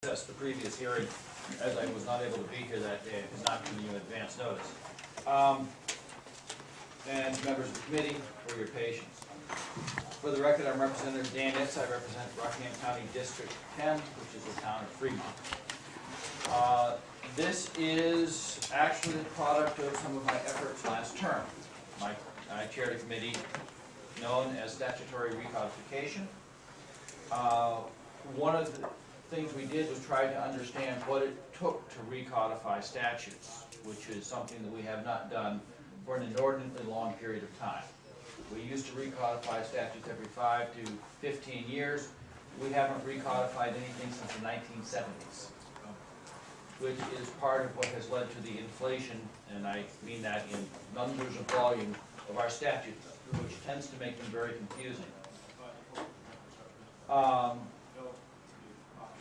That's the previous hearing, as I was not able to be here that day, and not giving you advance notice. And members of the committee, for your patience. For the record, I'm Representative Dan Itz. I represent Rockingham County District 10, which is the town of Fremont. This is actually the product of some of my efforts last term. I chaired a committee known as Statutory Recodification. One of the things we did was try to understand what it took to recodify statutes, which is something that we have not done for an inordinately long period of time. We used to recodify statutes every 5 to 15 years. We haven't recodified anything since the 1970s, which is part of what has led to the inflation, and I mean that in numbers of volume of our statutes, which tends to make them very confusing.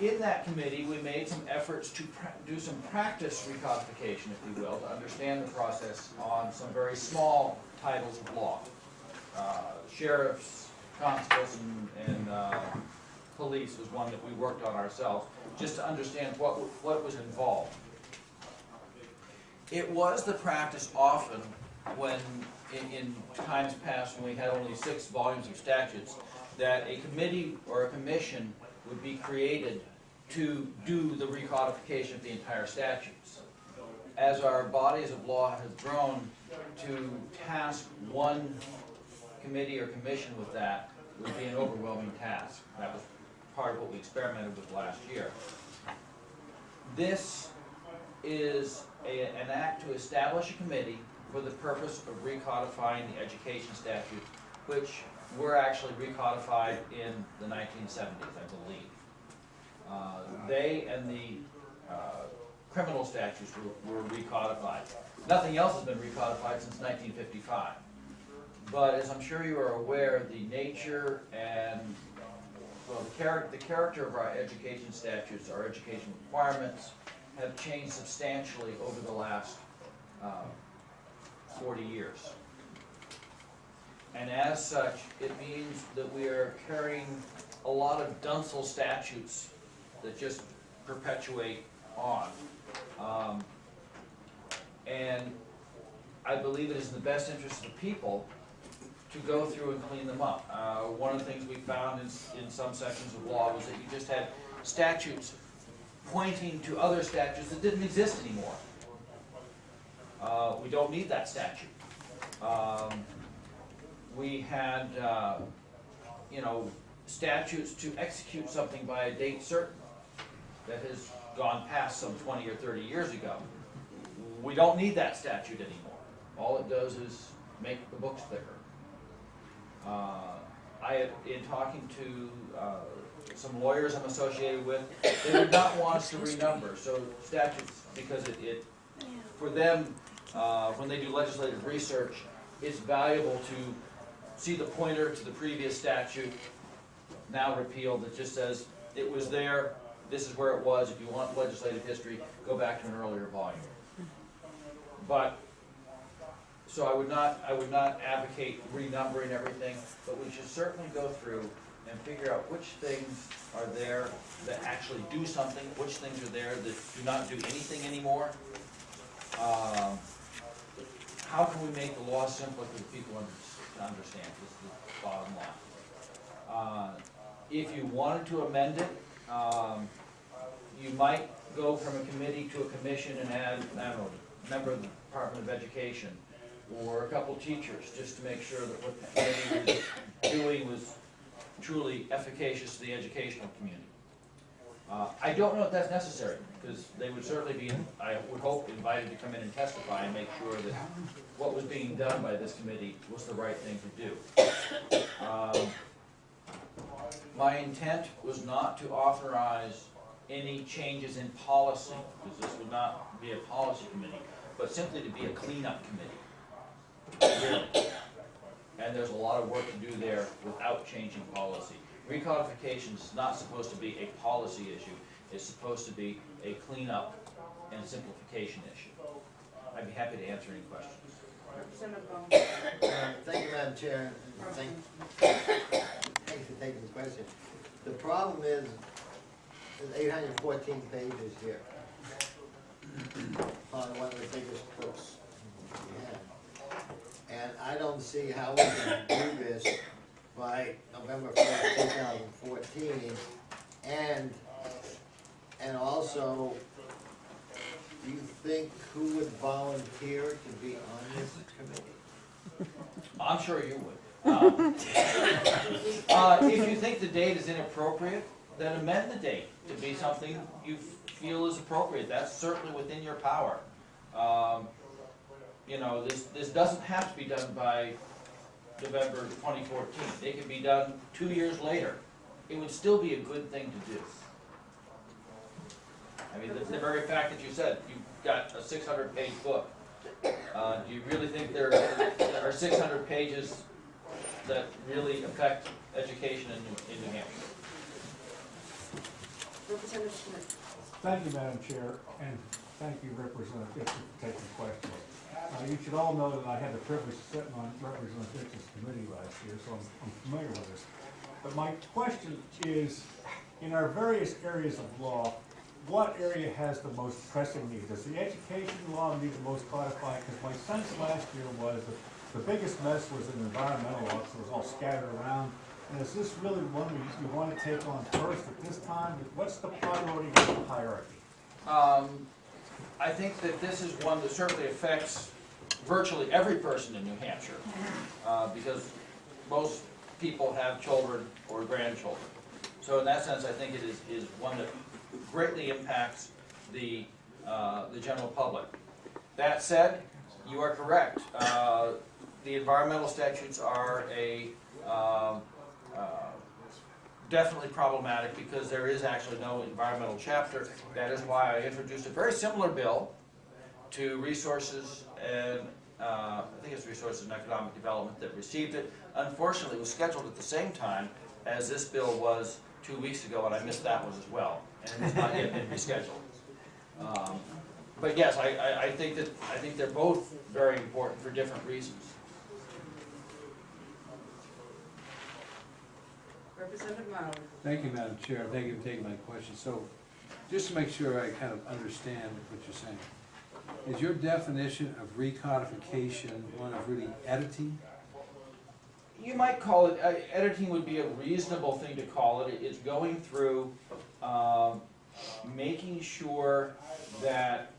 In that committee, we made some efforts to do some practice recodification, if you will, to understand the process on some very small titles of law. Sheriffs, constables, and police was one that we worked on ourselves, just to understand what was involved. It was the practice often when, in times past, when we had only 6 volumes of statutes, that a committee or a commission would be created to do the recodification of the entire statutes. As our bodies of law have grown, to task one committee or commission with that would be an overwhelming task. That was part of what we experimented with last year. This is an act to establish a committee for the purpose of recodifying the education statute, which were actually recodified in the 1970s, I believe. They and the criminal statutes were recodified. Nothing else has been recodified since 1955. But as I'm sure you are aware, the nature and, well, the character of our education statutes, our education requirements, have changed substantially over the last 40 years. And as such, it means that we are carrying a lot of dunce statutes that just perpetuate on. And I believe it is in the best interest of the people to go through and clean them up. One of the things we found in some sections of law was that you just had statutes pointing to other statutes that didn't exist anymore. We don't need that statute. We had, statutes to execute something by a date certain that has gone past some 20 or 30 years ago. We don't need that statute anymore. All it does is make the books thicker. In talking to some lawyers I'm associated with, they would not want us to renumber so statutes, because for them, when they do legislative research, it's valuable to see the pointer to the previous statute, now repealed, that just says it was there, this is where it was. If you want legislative history, go back to an earlier volume. But so I would not advocate renumbering everything, but we should certainly go through and figure out which things are there that actually do something, which things are there that do not do anything anymore. How can we make the law simpler for the people to understand? This is the bottom line. If you wanted to amend it, you might go from a committee to a commission and add, I don't know, a member of the Department of Education or a couple teachers, just to make sure that what the committee was doing was truly efficacious to the educational community. I don't know if that's necessary, because they would certainly be, I would hope, invited to come in and testify and make sure that what was being done by this committee was the right thing to do. My intent was not to authorize any changes in policy, because this would not be a policy committee, but simply to be a cleanup committee. Really. And there's a lot of work to do there without changing policy. Recodification is not supposed to be a policy issue. It's supposed to be a cleanup and simplification issue. I'd be happy to answer any questions. Thank you, Madam Chair. Thanks for taking the question. The problem is, there's 814 pages here. Probably one of the biggest books we have. And I don't see how we can do this by November 1st, 2014. And also, do you think who would volunteer to be on this committee? I'm sure you would. If you think the date is inappropriate, then amend the date to be something you feel is appropriate. That's certainly within your power. You know, this doesn't have to be done by November 2014. It can be done 2 years later. It would still be a good thing to do. I mean, the very fact that you said you've got a 600-page book, do you really think there are 600 pages that really affect education in New Hampshire? Representative Schmidt. Thank you, Madam Chair, and thank you, Representative Dixon, for taking questions. You should all know that I had the privilege of sitting on Representative Dixon's committee last year, so I'm familiar with this. But my question is, in our various areas of law, what area has the most pressing need? Does the education law need the most codified? Because my sense last year was that the biggest mess was in environmental law, so it was all scattered around. And is this really one you want to take on first at this time? What's the priority of the hierarchy? I think that this is one that certainly affects virtually every person in New Hampshire, because most people have children or grandchildren. So in that sense, I think it is one that greatly impacts the general public. That said, you are correct. The environmental statutes are definitely problematic because there is actually no environmental chapter. That is why I introduced a very similar bill to resources and I think it's Resources and Economic Development that received it. Unfortunately, it was scheduled at the same time as this bill was 2 weeks ago, and I missed that one as well, and it has not yet been rescheduled. But yes, I think they're both very important for different reasons. Representative Marlin. Thank you, Madam Chair. Thank you for taking my question. So, just to make sure I kind of understand what you're saying, is your definition of recodification one of really editing? You might call it, editing would be a reasonable thing to call it. It's going through, making sure that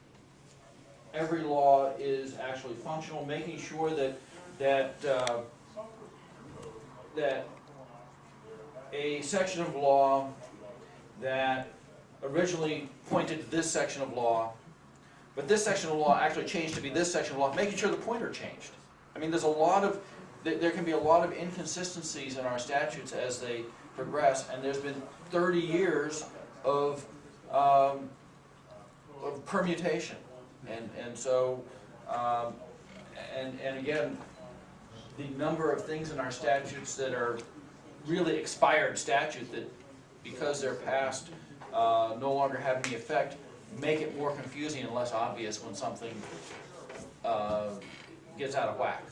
every law is actually functional, making sure that a section of law that originally pointed to this section of law, but this section of law actually changed to be this section of law, making sure the pointer changed. I mean, there's a lot of, there can be a lot of inconsistencies in our statutes as they progress, and there's been 30 years of permutation. And so, and again, the number of things in our statutes that are really expired statute that, because they're passed, no longer have any effect, make it more confusing and less obvious when something gets out of whack.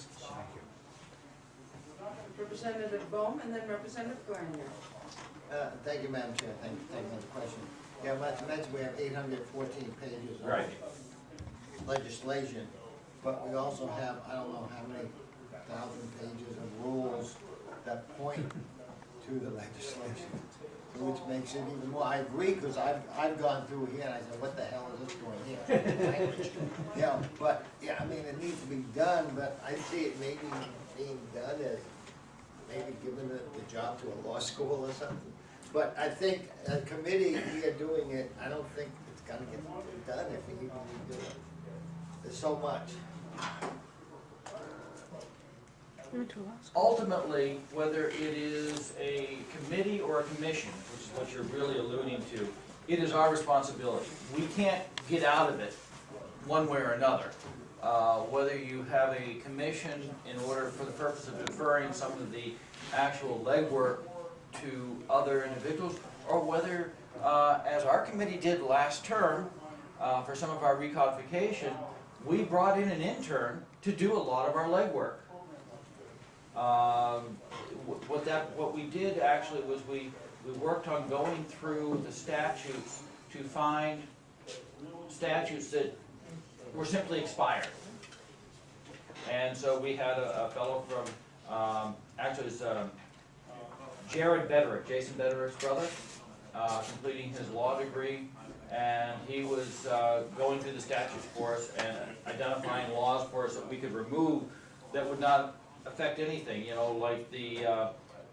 Representative Bohm and then Representative Garnier. Thank you, Madam Chair. Thank you for taking the question. Yeah, like you mentioned, we have 814 pages of Right. legislation, but we also have, I don't know how many thousand pages of rules that point to the legislation, which makes it even more. I agree, because I've gone through here and I said, what the hell is this doing here? Yeah, but, yeah, I mean, it needs to be done, but I see it maybe being done as maybe giving the job to a law school or something. But I think a committee here doing it, I don't think it's gonna get done if we even do it. There's so much. Ultimately, whether it is a committee or a commission, which is what you're really alluding to, it is our responsibility. We can't get out of it one way or another. Whether you have a commission in order for the purpose of deferring some of the actual legwork to other individuals, or whether, as our committee did last term, for some of our recodification, we brought in an intern to do a lot of our legwork. What we did actually was we worked on going through the statutes to find statutes that were simply expired. And so we had a fellow from, actually it was Jared Bederick, Jason Bederick's brother, completing his law degree. And he was going through the statutes for us and identifying laws for us that we could remove that would not affect anything, you know, like the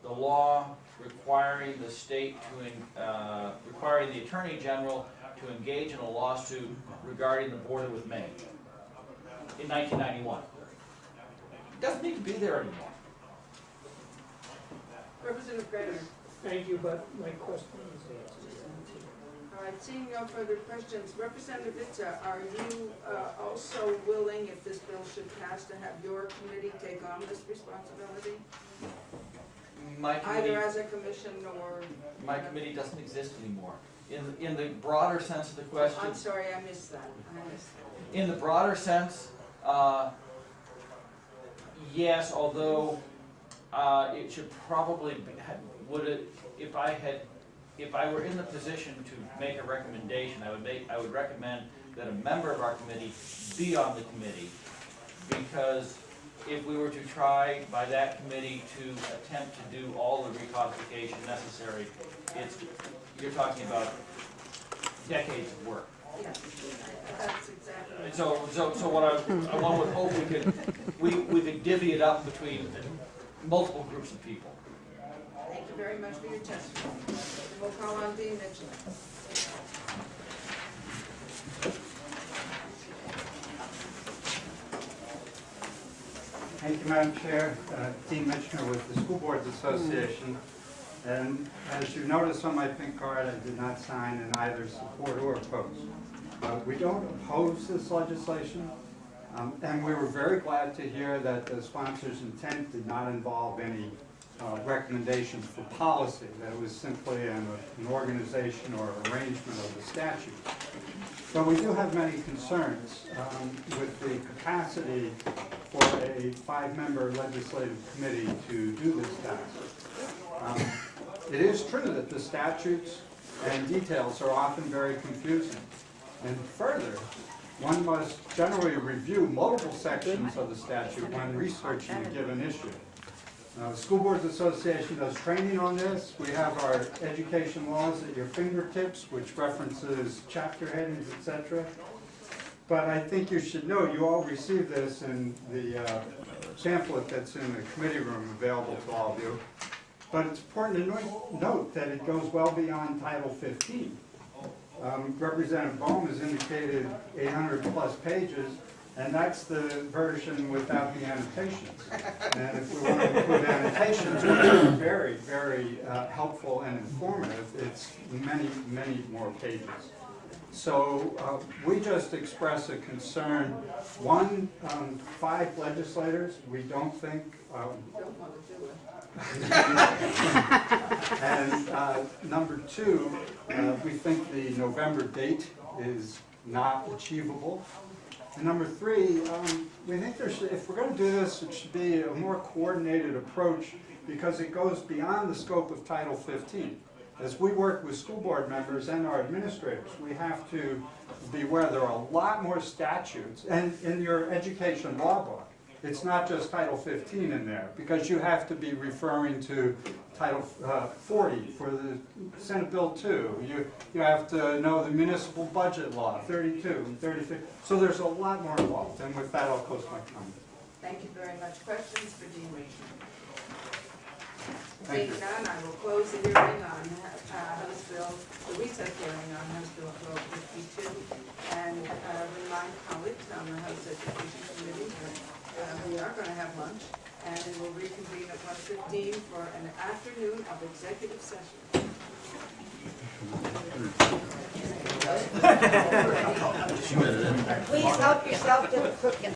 law requiring the state to, requiring the Attorney General to engage in a lawsuit regarding the border with Maine in 1991. It doesn't need to be there anymore. Representative Graner. Thank you, but my question is answered. All right, seeing no further questions, Representative Itza, are you also willing, if this bill should pass, to have your committee take on this responsibility? My committee, Either as a commission or... my committee doesn't exist anymore. In the broader sense of the question, I'm sorry, I missed that. in the broader sense, yes, although it should probably be, would it, if I were in the position to make a recommendation, I would recommend that a member of our committee be on the committee, because if we were to try by that committee to attempt to do all the recodification necessary, you're talking about decades of work. Yeah, that's exactly. So what I one would hope we could divvy it up between multiple groups of people. Thank you very much for your testimony. And we'll call on Dean Mitchell. Thank you, Madam Chair. Dean Mitchner with the School Boards Association. And as you notice on my pink card, I did not sign in either support or oppose. We don't oppose this legislation, and we were very glad to hear that the sponsor's intent did not involve any recommendations for policy, that it was simply an organization or arrangement of the statute. But we do have many concerns with the capacity for a 5-member legislative committee to do this task. It is true that the statutes and details are often very confusing. And further, one must generally review multiple sections of the statute when researching a given issue. The School Boards Association does training on this. We have our education laws at your fingertips, which references chapter headings, etc. But I think you should know, you all received this in the pamphlet that's in the committee room available to all of you. But it's important to note that it goes well beyond Title 15. Representative Bohm has indicated 800 plus pages, and that's the version without the annotations. And if we want to include annotations, which are very, very helpful and informative, it's many, many more pages. So we just express a concern. One, 5 legislators, we don't think. Don't want to do it. And number 2, we think the November date is not achievable. And number 3, we think if we're going to do this, it should be a more coordinated approach because it goes beyond the scope of Title 15. As we work with school board members and our administrators, we have to be aware there are a lot more statutes. And in your education law book, it's not just Title 15 in there, because you have to be referring to Title 40 for the Senate Bill 2. You have to know the municipal budget law, 32 and 33. So there's a lot more involved. And with that, I'll close my comment. Thank you very much. Questions for Dean Mitchell? Thank Seeing none, I will close the hearing on House Bill, the recess hearing on House Bill 1252, and remind colleagues on the House Education Committee that we are going to have lunch, and we will reconvene at 1:15 for an afternoon of executive session. Please help yourself to the cooking.